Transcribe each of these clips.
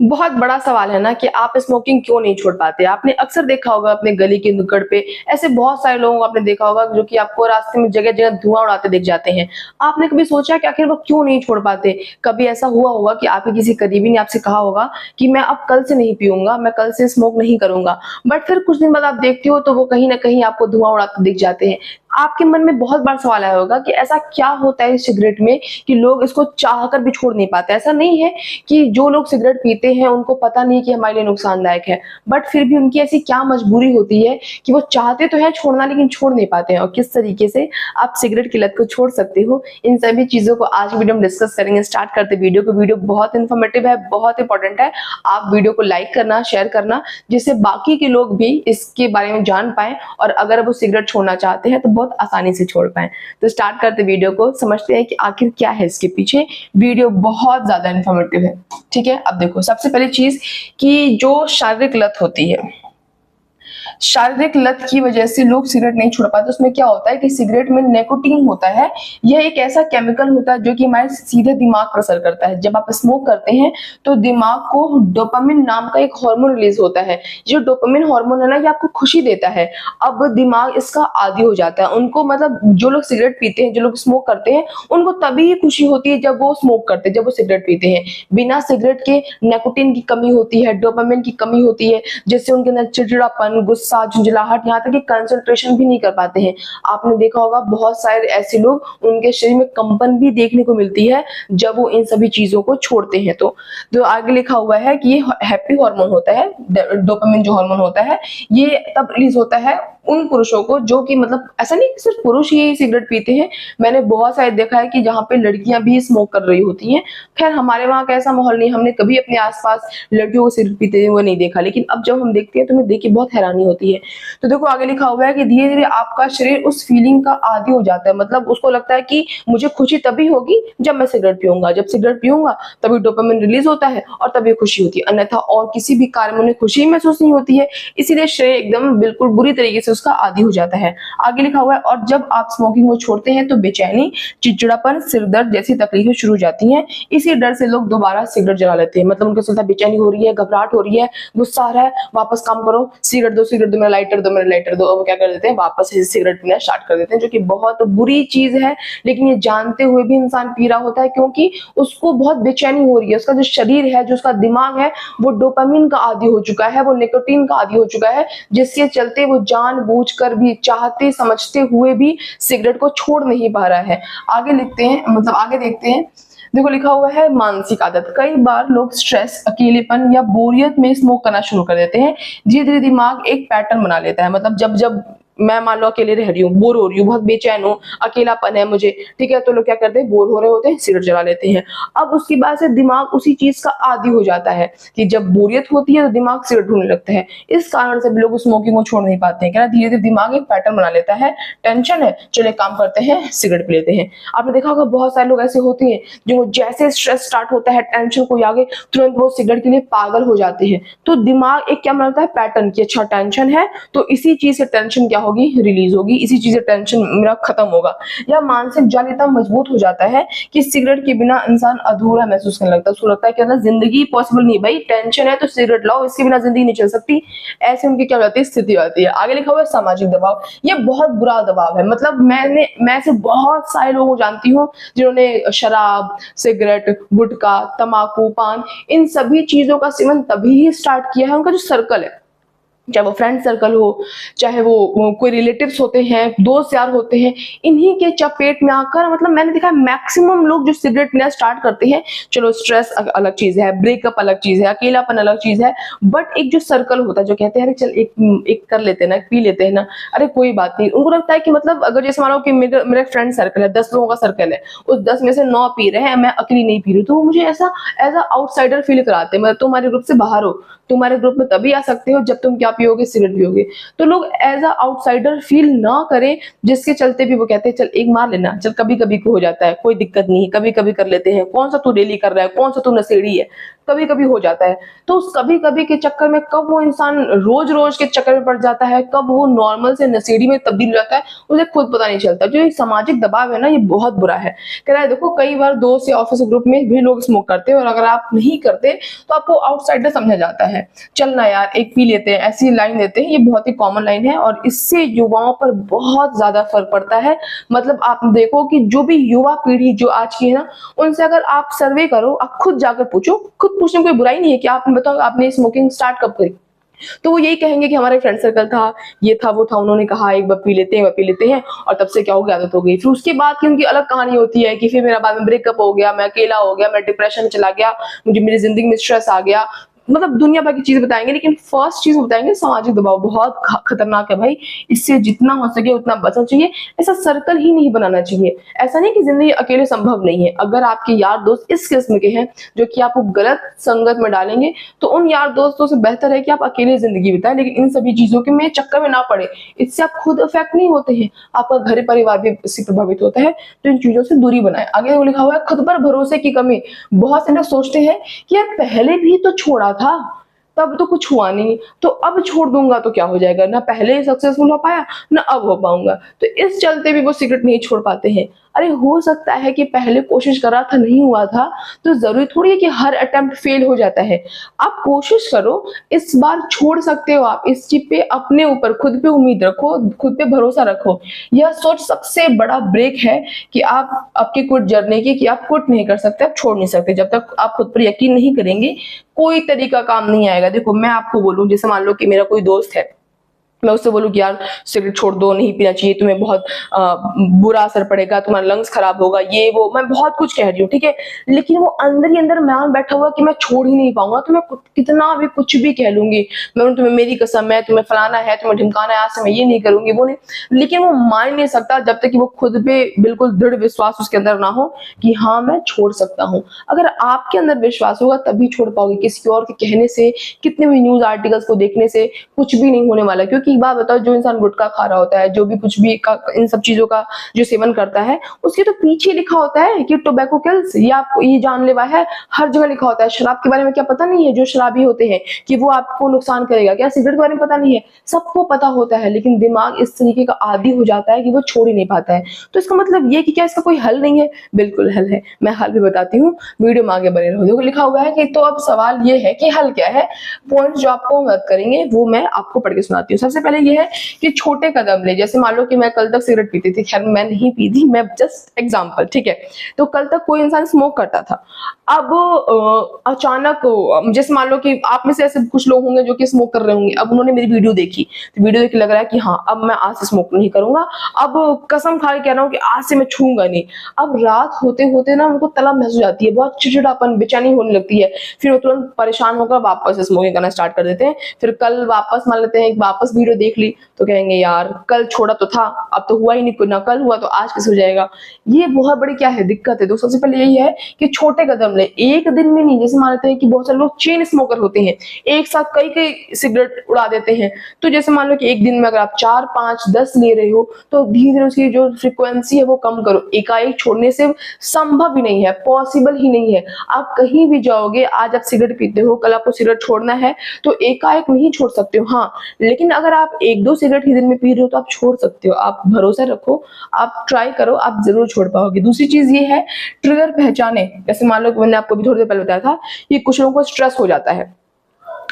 बहुत बड़ा सवाल है ना कि आप स्मोकिंग क्यों नहीं छोड़ पाते। आपने अक्सर देखा होगा अपने गली के नुक्कड़ पे ऐसे बहुत सारे लोगों को आपने देखा होगा जो कि आपको रास्ते में जगह-जगह धुआँ उड़ाते दिख जाते हैं। आपने कभी सोचा कि आखिर वो क्यों नहीं छोड़ पाते? कभी ऐसा हुआ होगा कि आपके किसी करीबी ने आपसे कहा होगा कि मैं अब कल से नहीं पीऊँगा, मैं कल से स्मोक नहीं करूँगा। बट फिर कुछ दिन बाद आप देखते हो तो वो कहीं न कहीं आपको धुआँ उड़ाते दिख जाते हैं। आपके मन में बहुत बार सवाल आया होगा कि ऐसा क्या होता है इस सिगरेट में कि लोग इसको चाहकर भी छोड़ नहीं पाते? ऐसा नहीं है कि जो लोग सिगरेट पीते हैं उनको पता नहीं कि हमारे लिए नुकसानदायक है, बट फिर भी उनकी ऐसी क्या मजबूरी होती है कि वो चाहते तो हैं छोड़ना लेकिन छोड़ नहीं पाते हैं। और किस तरीके से आप सिगरेट की लत को छोड़ सकते हो, इन सभी चीज़ों को आज वीडियो में डिस्कस करेंगे। स्टार्ट करते वीडियो को। वीडियो बहुत इन्फॉर्मेटिव है, बहुत इंपॉर्टेंट है। आप वीडियो को लाइक करना, शेयर करना, जिससे बाकी के लोग भी इसके बारे में जान पाएँ और अगर वो सिगरेट छोड़ना चाहते हैं तो बहुत आसानी से छोड़ पाएँ। तो स्टार्ट करते वीडियो को, समझते हैं कि आखिर क्या है इसके पीछे। वीडियो बहुत ज़्यादा इन्फॉर्मेटिव है। ठीक है, अब देखो सबसे पहली चीज कि जो शारीरिक लत होती है, शारीरिक लत की वजह से लोग सिगरेट नहीं छोड़ पाते। उसमें क्या होता है कि सिगरेट में निकोटीन होता है। यह एक ऐसा केमिकल होता है जो कि हमारे सीधे दिमाग पर असर करता है। जब आप स्मोक करते हैं तो दिमाग को डोपामिन नाम का एक हार्मोन रिलीज होता है। जो डोपामिन हार्मोन है ना, ये आपको खुशी देता है। अब दिमाग इसका आदी हो जाता है। उनको मतलब जो लोग सिगरेट पीते हैं, जो लोग स्मोक करते हैं, उनको तभी खुशी होती है जब वो स्मोक करते हैं, जब वो सिगरेट पीते हैं। बिना सिगरेट के निकोटीन की कमी होती है, डोपामिन की कमी होती है, जिससे उनके अंदर चिड़चिड़ापन, गुस्सा, झुंझलाहट, यहाँ तक कि कंसंट्रेशन भी नहीं कर पाते हैं। आपने देखा होगा बहुत सारे ऐसे लोग, उनके शरीर में कंपन भी देखने को मिलती है जब वो इन सभी चीजों को छोड़ते हैं। तो आगे लिखा हुआ है कि ये हैप्पी हार्मोन होता है, डोपामिन जो हार्मोन होता है, ये तब रिलीज होता है उन पुरुषों को जो कि मतलब ऐसा नहीं कि सिर्फ पुरुष ही सिगरेट पीते हैं। मैंने बहुत सारे देखा है कि जहाँ पे लड़कियां भी स्मोक कर रही होती हैं। खैर हमारे वहाँ का ऐसा माहौल नहीं, हमने कभी अपने आसपास लड़कियों को सिगरेट पीते हुए नहीं देखा, लेकिन अब जब हम देखते हैं तो हमें देख के बहुत हैरानी होती है। तो देखो आगे लिखा हुआ है कि धीरे धीरे आपका शरीर उस फीलिंग का आदी हो जाता है। मतलब उसको लगता है कि मुझे खुशी तभी होगी जब मैं सिगरेट पीऊंगा, जब सिगरेट पीऊंगा तभी डोपामिन रिलीज होता है और तभी खुशी होती है, अन्यथा और किसी भी कार्य में उन्हें खुशी महसूस नहीं होती है। इसीलिए शरीर एकदम बिल्कुल बुरी तरीके से उसका आदी हो जाता है। आगे लिखा हुआ है और जब आप स्मोकिंग को छोड़ते हैं तो बेचैनी, चिड़चिड़ापन, सिरदर्द जैसी तकलीफें शुरू हो जाती हैं। इसी डर से लोग दोबारा सिगरेट जला लेते हैं। मतलब उनको लगता है बेचैनी हो रही है, घबराहट हो रही है, गुस्सा आ रहा है, वापस काम करो, सिगरेट दो, मेरा लाइटर दो, मेरा लाइटर दो। वो क्या कर देते हैं, वापस से सिगरेट पीना स्टार्ट कर देते हैं, जो कि बहुत बुरी चीज है। लेकिन ये जानते हुए भी इंसान पी रहा होता है क्योंकि उसको बहुत बेचैनी हो रही है। उसका जो शरीर है, जो उसका दिमाग है, वो डोपामिन का आदी हो चुका है, वो निकोटीन का आदी हो चुका है, जिसके चलते वो जानबूझकर भी, चाहते समझते हुए भी सिगरेट को छोड़ नहीं पा रहा है। आगे लिखते हैं, मतलब आगे देखते हैं। देखो लिखा हुआ है मानसिक आदत। कई बार लोग स्ट्रेस, अकेलेपन या बोरियत में स्मोक करना शुरू कर देते हैं। धीरे धीरे दिमाग एक पैटर्न बना लेता है। मतलब जब जब मैं मान लो अकेले रह रही हूँ, बोर हो रही हूँ, बहुत बेचैन हूँ, अकेलापन है मुझे, ठीक है, तो लोग क्या करते हैं, बोर हो रहे होते हैं, सिगरेट जला लेते हैं। अब उसके बाद से दिमाग उसी चीज का आदी हो जाता है कि जब बोरियत होती है तो दिमाग सिगरेट ढूंढने लगता है। इस कारण से भी लोग स्मोकिंग को छोड़ नहीं पाते हैं। क्या धीरे धीरे दिमाग एक पैटर्न बना लेता है, टेंशन है, चलो एक काम करते हैं, सिगरेट पी लेते हैं। आपने देखा होगा बहुत सारे लोग ऐसे होते हैं जो जैसे स्ट्रेस स्टार्ट होता है, टेंशन को आगे, तुरंत वो सिगरेट के लिए पागल हो जाते हैं। तो दिमाग एक क्या बनाता है, पैटर्न की, अच्छा टेंशन है तो इसी चीज से टेंशन क्या होगी, रिलीज होगी, इसी चीज से टेंशन मेरा खत्म होगा। या मानसिक जाल इतना मजबूत हो जाता है कि सिगरेट के बिना इंसान अधूरा महसूस करने लगता है। उसको लगता है कि जिंदगी पॉसिबल नहीं, भाई टेंशन है तो सिगरेट लाओ, इसके बिना जिंदगी नहीं चल सकती। ऐसे उनकी क्या होती है, स्थिति होती है। आगे लिखा हुआ है सामाजिक दबाव। ये बहुत बुरा दबाव है। मतलब मैं से बहुत सारे लोगों को जानती हूँ जिन्होंने शराब, सिगरेट, गुटखा, तंबाकू, पान, इन सभी चीजों का सेवन तभी ही स्टार्ट किया है। उनका जो सर्कल है, चाहे वो फ्रेंड सर्कल हो, चाहे वो कोई रिलेटिव्स होते हैं, दोस्त यार होते हैं, इन्हीं के चपेट में आकर, मतलब मैंने देखा मैक्सिमम लोग जो सिगरेट पीना स्टार्ट करते हैं, चलो स्ट्रेस अलग चीज है, ब्रेकअप अलग चीज है, अकेलापन अलग चीज है, बट एक जो सर्कल होता है जो कहते हैं अरे चल एक कर लेते हैं ना, पी लेते हैं ना, अरे कोई बात नहीं। उनको लगता है कि मतलब अगर जैसे मानो कि मेरा फ्रेंड सर्कल है, 10 लोगों का सर्कल है, उस 10 में से 9 पी रहे हैं, मैं अकेली नहीं पी रही, तो मुझे ऐसा एज अ आउटसाइडर फील कराते हैं। मतलब तुम्हारे ग्रुप से बाहर हो, तुम्हारे ग्रुप में तभी आ सकते हो जब तुम क्या पियोगे, सिगरेट पियोगे। तो लोग एज अ आउटसाइडर फील ना करें, जिसके चलते भी वो कहते हैं चल एक मार लेना, चल कभी कभी को हो जाता है, कोई दिक्कत नहीं, कभी कभी कर लेते हैं, कौन सा तू डेली कर रहा है, कौन सा तू नशेड़ी है। कभी कभी हो जाता है। तो उस कभी कभी के चक्कर में कब वो इंसान रोज रोज के चक्कर में पड़ जाता है, कब वो नॉर्मल से नशेड़ी में तब्दील हो जाता है, उसे खुद पता नहीं चलता। जो ये सामाजिक दबाव है ना, ये बहुत बुरा है। कह रहा है देखो, कई बार दोस्त या ऑफिस ग्रुप में भी लोग स्मोक करते हैं, और अगर आप नहीं करते तो आपको आउटसाइडर समझा जाता है। चलना यार, एक पी लेते हैं, ऐसी लाइन देते हैं। ये बहुत ही कॉमन लाइन है, और इससे युवाओं पर बहुत ज्यादा फर्क पड़ता है। मतलब आप देखो कि जो भी युवा पीढ़ी जो आज की है ना, उनसे अगर आप सर्वे करो, आप खुद जाकर पूछो, खुद पूछने में कोई बुराई नहीं है कि आप बताओ आपने स्मोकिंग स्टार्ट कब करी, तो वो यही कहेंगे कि हमारे फ्रेंड सर्कल था, ये था वो था, उन्होंने कहा एक बार पी लेते हैं, वह पी लेते हैं, और तब से क्या हो गया, आदत हो गई। फिर उसके बाद की उनकी अलग कहानी होती है कि फिर मेरा बाद में ब्रेकअप हो गया, मैं अकेला हो गया, मैं डिप्रेशन में चला गया, मुझे मेरी जिंदगी में स्ट्रेस आ गया। मतलब दुनिया भर की चीजें बताएंगे, लेकिन फर्स्ट चीज बताएंगे सामाजिक दबाव बहुत खतरनाक है भाई। इससे जितना हो सके उतना बचना चाहिए। ऐसा सर्कल ही नहीं बनाना चाहिए। ऐसा नहीं कि जिंदगी अकेले संभव नहीं है। अगर आपके यार दोस्त इस किस्म के हैं जो कि आपको गलत संगत में डालेंगे, तो उन यार दोस्तों से बेहतर है कि आप अकेले जिंदगी बिताएं, लेकिन इन सभी चीजों के में चक्कर में ना पड़े। इससे आप खुद अफेक्ट नहीं होते हैं, आपका घर परिवार भी इससे प्रभावित होता है। तो इन चीजों से दूरी बनाए। आगे वो लिखा हुआ है, खुद पर भरोसे की कमी। बहुत से लोग सोचते हैं कि यार पहले भी तो छोड़ा था, तब तो कुछ हुआ नहीं, तो अब छोड़ दूंगा तो क्या हो जाएगा, ना पहले सक्सेसफुल हो पाया ना अब हो पाऊंगा। तो इस चलते भी वो सिगरेट नहीं छोड़ पाते हैं। अरे हो सकता है कि पहले कोशिश करा था, नहीं हुआ था, तो जरूरी थोड़ी है कि हर अटेम्प्ट फेल हो जाता है। आप कोशिश करो, इस बार छोड़ सकते हो। आप इस चीज पे अपने ऊपर खुद पे उम्मीद रखो, खुद पे भरोसा रखो। यह सोच सबसे बड़ा ब्रेक है कि आप आपकी क्विट जर्नी की, कि आप क्विट नहीं कर सकते, आप छोड़ नहीं सकते। जब तक आप खुद पर यकीन नहीं करेंगे, कोई तरीका काम नहीं आएगा। देखो मैं आपको बोलूं, जैसे मान लो कि मेरा कोई दोस्त है, मैं उससे बोलूं कि यार सिगरेट छोड़ दो, नहीं पीना चाहिए, तुम्हें बहुत बुरा असर पड़ेगा, तुम्हारा लंग्स खराब होगा, ये वो, मैं बहुत कुछ कह रही हूँ, ठीक है। लेकिन वो अंदर ही अंदर मान बैठा हुआ कि मैं छोड़ ही नहीं पाऊंगा। तो मैं कितना भी कुछ भी कह लूंगी, मैं तुम्हें मेरी कसम है, तुम्हें फलाना है, तुम्हें ढिमकाना है, आज से मैं ये नहीं करूंगी, वो नहीं। लेकिन वो मान नहीं सकता जब तक कि वो खुद पे बिल्कुल दृढ़ विश्वास उसके अंदर ना हो कि हाँ मैं छोड़ सकता हूँ। अगर आपके अंदर विश्वास होगा तभी छोड़ पाओगे। किसी और के कहने से, कितने भी न्यूज आर्टिकल्स को देखने से कुछ भी नहीं होने वाला। क्योंकि एक बात बताओ, जो इंसान गुटखा खा रहा होता है, जो भी कुछ भी इन सब चीजों का जो सेवन करता है, उसके तो पीछे लिखा होता है कि टोबैको किल्स, या आपको ये जानलेवा है, हर जगह लिखा होता है। शराब के बारे में क्या पता नहीं है जो शराबी होते हैं कि वो आपको नुकसान करेगा? क्या सिगरेट के बारे में पता नहीं है? सबको पता होता है, लेकिन दिमाग इस तरीके का आदी हो जाता है कि वो छोड़ ही नहीं पाता है। तो इसका मतलब ये कि क्या इसका कोई हल नहीं है? बिल्कुल हल है। मैं हल भी बताती हूँ, वीडियो में आगे बने रहो। देखो लिखा हुआ है कि तो अब सवाल ये है कि हल क्या है। पॉइंट जो आपको मदद करेंगे वो मैं आपको पढ़ के सुनाती हूँ। सबसे पहले ये है कि छोटे कदम ले। जैसे मान लो कि मैं कल तक सिगरेट पीती थी, खैर मैं नहीं पीती, मैं जस्ट एग्जांपल, ठीक है। तो कल तक कोई इंसान स्मोक करता था, अब अचानक जैसे मान लो कि आप में से ऐसे कुछ लोग होंगे जो कि स्मोक कर रहे होंगे। अब उन्होंने मेरी वीडियो देखी, तो वीडियो देख के लग रहा है कि हाँ अब मैं आज से स्मोक नहीं करूंगा, अब कसम खा के कह रहा हूँ कि आज से मैं छूंगा नहीं। अब रात होते होते ना उनको तलब महसूस हो जाती है, बहुत चिड़चिड़ापन, बेचैनी होने लगती है। फिर वो तुरंत परेशान होकर वापस स्मोकिंग करना स्टार्ट कर देते हैं। फिर कल वापस मान लेते हैं, वापस वीडियो देख ली तो कहेंगे यार कल छोड़ा तो था, अब तो हुआ ही नहीं, ना कल हुआ तो आज कैसे हो जाएगा। ये बहुत बड़ी क्या है, दिक्कत है। तो सबसे पहले यही है कि छोटे कदम ले, एक दिन में नहीं। जैसे मान लेते हैं कि बहुत सारे लोग चेन स्मोकर होते हैं, एक साथ कई कई सिगरेट उड़ा देते हैं। तो जैसे मान लो कि एक दिन में अगर आप 4, 5, 10 ले रहे हो, तो धीरे धीरे उसकी जो फ्रीक्वेंसी है वो कम करो। एकाएक छोड़ने से संभव ही नहीं है, पॉसिबल ही नहीं है। आप कहीं भी जाओगे, आज आप सिगरेट पीते हो, कल आपको सिगरेट छोड़ना है तो एकाएक नहीं छोड़ सकते हो। हाँ, लेकिन अगर आप 1-2 सिगरेट ही दिन में पी रहे हो तो आप छोड़ सकते हो। आप भरोसा रखो, आप ट्राई करो, आप जरूर छोड़ पाओगे। दूसरी चीज ये है, ट्रिगर पहचाने। जैसे मान लो कि मैंने आपको भी थोड़ी देर पहले बताया था कि कुछ लोगों को स्ट्रेस हो जाता है।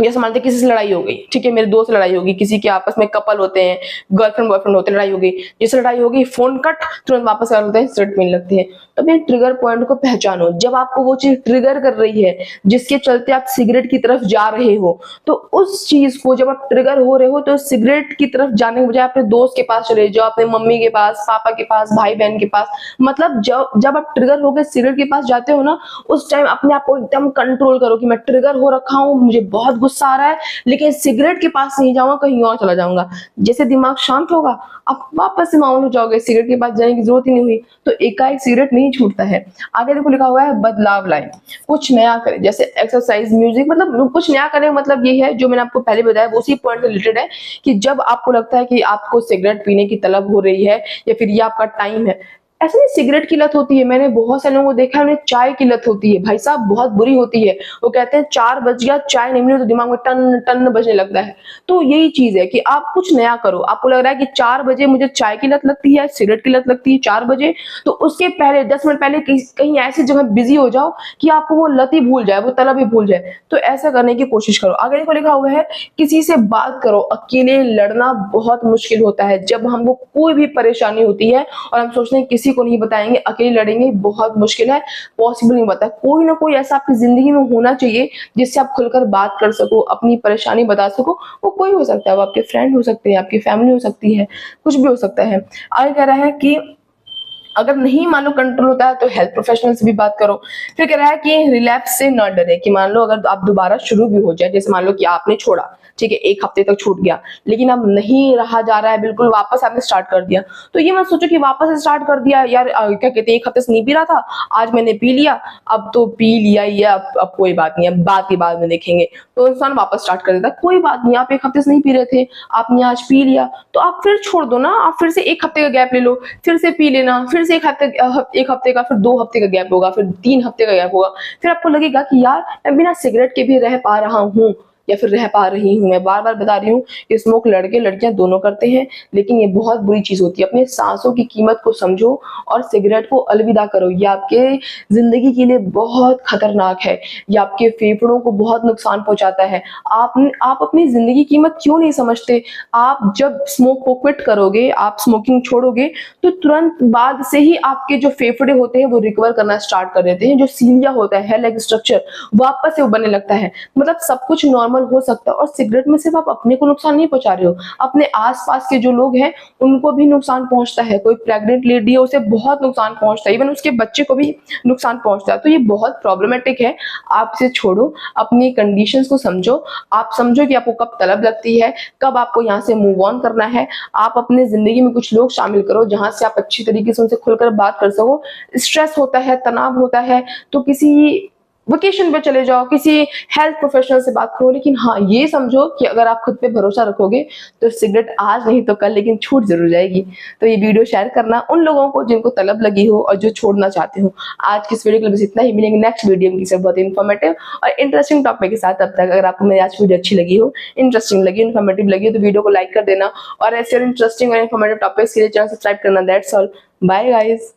जैसे मानते किसी से लड़ाई हो गई, ठीक है, मेरे दोस्त से लड़ाई होगी, किसी के आपस में कपल होते हैं, गर्लफ्रेंड बॉयफ्रेंड होते हैं, लड़ाई हो गई, जैसे लड़ाई होगी फोन कट, तुरंत वापस कर लेते हैं, सिगरेट पीने लगते हैं। तो अपने ट्रिगर पॉइंट को पहचानो। जब आपको वो चीज ट्रिगर कर रही है जिसके चलते आप सिगरेट की तरफ जा रहे हो, तो उस चीज को जब आप ट्रिगर हो रहे हो तो सिगरेट की तरफ जाने के बजाय अपने दोस्त के पास चले जाओ, अपने मम्मी के पास, पापा के पास, भाई बहन के पास। मतलब जब आप ट्रिगर होकर सिगरेट के पास जाते हो ना, उस टाइम अपने आप को एकदम कंट्रोल करो कि मैं ट्रिगर हो रखा हूँ, मुझे बहुत गुस्सा आ रहा है, लेकिन सिगरेट के पास नहीं जाऊंगा, कहीं और चला जाऊंगा। जैसे दिमाग शांत होगा, आप वापस से माउंट हो जाओगे, सिगरेट के पास जाने की जरूरत ही नहीं हुई। तो एकाएक सिगरेट नहीं छूटता है। आगे देखो लिखा हुआ है, बदलाव लाए, कुछ नया करें। जैसे एक्सरसाइज, म्यूजिक, मतलब कुछ नया करें। मतलब ये है जो मैंने आपको पहले बताया, वो उसी पॉइंट से रिलेटेड है कि जब आपको लगता है कि आपको सिगरेट पीने की तलब हो रही है या फिर ये आपका टाइम है, ऐसा नहीं सिगरेट की लत होती है, मैंने बहुत सारे लोगों को देखा है उन्हें चाय की लत होती है, भाई साहब बहुत बुरी होती है। वो कहते हैं 4 बज गया, चाय नहीं मिली तो दिमाग में टन टन बजने लगता है। तो यही चीज है कि आप कुछ नया करो। आपको लग रहा है कि 4 बजे मुझे चाय की लत लगती है, सिगरेट की लत लगती है 4 बजे, तो उसके पहले 10 मिनट पहले कहीं ऐसी जगह बिजी हो जाओ कि आपको वो लत ही भूल जाए, वो तलब ही भूल जाए। तो ऐसा करने की कोशिश करो। आगे देखो लिखा हुआ है, किसी से बात करो। अकेले लड़ना बहुत मुश्किल होता है। जब हमको कोई भी परेशानी होती है और हम सोचते हैं किसी को नहीं बताएंगे, अकेले लड़ेंगे, बहुत मुश्किल है, पॉसिबल नहीं होता। कोई ना कोई ऐसा आपकी जिंदगी में होना चाहिए जिससे आप खुलकर बात कर सको, अपनी परेशानी बता सको। वो कोई हो सकता है, वो आपके फ्रेंड हो सकते हैं, आपकी फैमिली हो सकती है, कुछ भी हो सकता है। आगे कह रहा है कि अगर नहीं मान लो कंट्रोल होता है तो हेल्थ प्रोफेशनल से भी बात करो। फिर कह रहा है कि रिलैप्स से न डरे, कि मान लो अगर आप दोबारा शुरू भी हो जाए, जैसे मान लो कि आपने छोड़ा, ठीक है, 1 हफ्ते तक छूट गया, लेकिन अब नहीं रहा जा रहा है बिल्कुल, वापस आपने स्टार्ट कर दिया, तो ये मत सोचो कि वापस स्टार्ट कर दिया यार, क्या कहते हैं 1 हफ्ते से नहीं पी रहा था, आज मैंने पी लिया, अब तो पी लिया ही है, अब कोई बात नहीं, अब बात के बाद में देखेंगे। तो इंसान वापस स्टार्ट कर देता है। कोई बात नहीं, आप 1 हफ्ते से नहीं पी रहे थे, आपने आज पी लिया, तो आप फिर छोड़ दो ना, आप फिर से 1 हफ्ते का गैप ले लो, फिर से पी लेना, फिर से 1 हफ्ते का, फिर 2 हफ्ते का गैप होगा, फिर 3 हफ्ते का गैप होगा। फिर आपको लगेगा कि यार मैं बिना सिगरेट के भी रह पा रहा हूँ या फिर रह पा रही हूँ। मैं बार बार बता रही हूँ कि स्मोक लड़के लड़कियां दोनों करते हैं, लेकिन ये बहुत बुरी चीज होती है। अपने सांसों की कीमत को समझो और सिगरेट को अलविदा करो। ये आपके जिंदगी के लिए बहुत खतरनाक है, ये आपके फेफड़ों को बहुत नुकसान पहुंचाता है। आप अपनी जिंदगी की कीमत क्यों नहीं समझते? आप जब स्मोक को क्विट करोगे, आप स्मोकिंग छोड़ोगे, तो तुरंत बाद से ही आपके जो फेफड़े होते हैं वो रिकवर करना स्टार्ट कर देते हैं। जो सीलिया होता है, लेग स्ट्रक्चर, वापस से वो बनने लगता है। मतलब सब कुछ नॉर्मल हो सकता है। और सिगरेट में सिर्फ आप अपने को नुकसान नहीं पहुंचा रहे हो, अपने आसपास के जो लोग हैं उनको भी नुकसान पहुंचता है। कोई प्रेग्नेंट लेडी है, उसे बहुत नुकसान पहुंचता है, इवन उसके बच्चे को भी नुकसान पहुंचता है। तो ये बहुत प्रॉब्लमेटिक है। आप इसे छोड़ो, अपनी कंडीशंस को समझो। आप समझो कि आपको कब तलब लगती है, कब आपको यहाँ से मूव ऑन करना है। आप अपने जिंदगी में कुछ लोग शामिल करो जहां से आप अच्छी तरीके से उनसे खुलकर बात कर सको। स्ट्रेस होता है, तनाव होता है, तो किसी वेकेशन पे चले जाओ, किसी हेल्थ प्रोफेशनल से बात करो। लेकिन हाँ, ये समझो कि अगर आप खुद पे भरोसा रखोगे तो सिगरेट आज नहीं तो कल लेकिन छूट जरूर जाएगी। तो ये वीडियो शेयर करना उन लोगों को जिनको तलब लगी हो और जो छोड़ना चाहते हो। आज की इस वीडियो के लिए बस इतना ही। मिलेंगे नेक्स्ट वीडियो में किसी बहुत इंफॉर्मेटिव और इंटरेस्टिंग टॉपिक के साथ। तब तक अगर आपको मेरी आज की वीडियो अच्छी लगी हो, इंटरेस्टिंग लगी, इन्फॉर्मेटिव लगी हो, तो वीडियो को लाइक कर देना और ऐसे इंटरेस्टिंग और इन्फॉर्मेटिव टॉपिक्स के लिए चैनल सब्सक्राइब करना। That's all, bye guys.